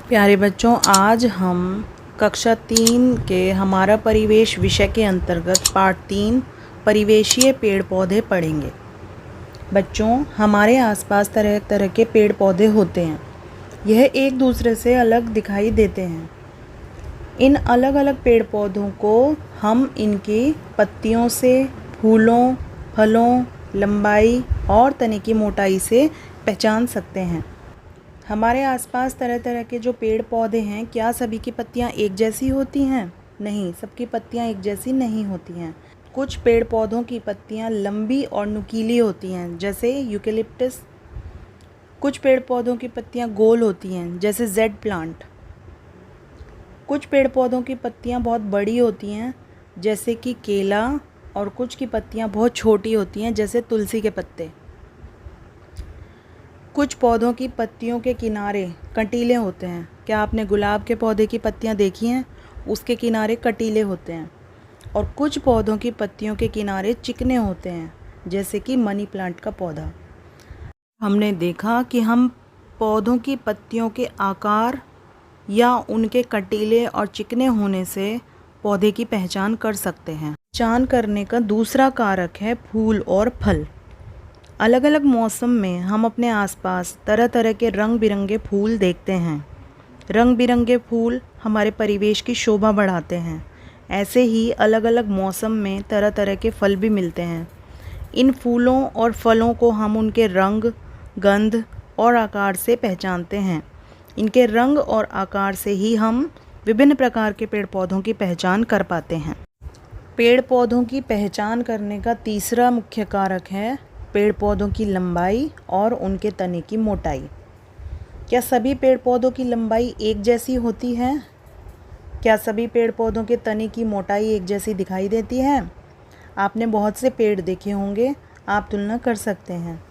प्यारे बच्चों, आज हम कक्षा 3 के हमारा परिवेश विषय के अंतर्गत पाठ 3 परिवेशीय पेड़ पौधे पढ़ेंगे। बच्चों, हमारे आसपास तरह तरह के पेड़ पौधे होते हैं। यह एक दूसरे से अलग दिखाई देते हैं। इन अलग अलग पेड़ पौधों को हम इनकी पत्तियों से, फूलों, फलों, लंबाई और तने की मोटाई से पहचान सकते हैं। हमारे आसपास तरह तरह के जो पेड़ पौधे हैं, क्या सभी की पत्तियां एक जैसी होती हैं? नहीं, सबकी पत्तियां एक जैसी नहीं होती हैं। कुछ पेड़ पौधों की पत्तियां लंबी और नुकीली होती हैं, जैसे यूकेलिप्टस। कुछ पेड़ पौधों की पत्तियां गोल होती हैं, जैसे जेड प्लांट। कुछ पेड़ पौधों की पत्तियां बहुत बड़ी होती हैं, जैसे कि केला, और कुछ की पत्तियां बहुत छोटी होती हैं, जैसे तुलसी के पत्ते। कुछ पौधों की पत्तियों के किनारे कटीले होते हैं। क्या आपने गुलाब के पौधे की पत्तियां देखी हैं? उसके किनारे कटीले होते हैं। और कुछ पौधों की पत्तियों के किनारे चिकने होते हैं, जैसे कि मनी प्लांट का पौधा। हमने देखा कि हम पौधों की पत्तियों के आकार या उनके कटीले और चिकने होने से पौधे की पहचान कर सकते हैं। पहचान करने का दूसरा कारक है फूल और फल। अलग अलग मौसम में हम अपने आसपास तरह तरह के रंग बिरंगे फूल देखते हैं। रंग बिरंगे फूल हमारे परिवेश की शोभा बढ़ाते हैं। ऐसे ही अलग अलग मौसम में तरह तरह के फल भी मिलते हैं। इन फूलों और फलों को हम उनके रंग, गंध और आकार से पहचानते हैं। इनके रंग और आकार से ही हम विभिन्न प्रकार के पेड़ पौधों की पहचान कर पाते हैं। पेड़ पौधों की पहचान करने का तीसरा मुख्य कारक है पेड़ पौधों की लंबाई और उनके तने की मोटाई। क्या सभी पेड़ पौधों की लंबाई एक जैसी होती है? क्या सभी पेड़ पौधों के तने की मोटाई एक जैसी दिखाई देती है? आपने बहुत से पेड़ देखे होंगे, आप तुलना कर सकते हैं।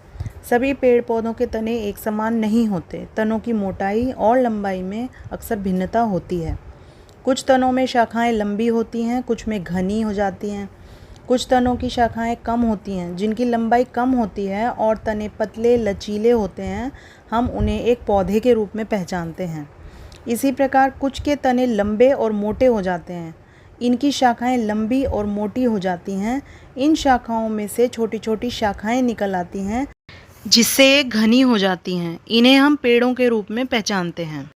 सभी पेड़ पौधों के तने एक समान नहीं होते। तनों की मोटाई और लंबाई में अक्सर भिन्नता होती है। कुछ तनों में शाखाएं लंबी होती हैं, कुछ में घनी हो जाती हैं। कुछ तनों की शाखाएं कम होती हैं, जिनकी लंबाई कम होती है और तने पतले लचीले होते हैं। हम उन्हें एक पौधे के रूप में पहचानते हैं। इसी प्रकार कुछ के तने लंबे और मोटे हो जाते हैं। इनकी शाखाएं लंबी और मोटी हो जाती हैं। इन शाखाओं में से छोटी छोटी शाखाएं निकल आती हैं, जिससे ये घनी हो जाती हैं। इन्हें हम पेड़ों के रूप में पहचानते हैं।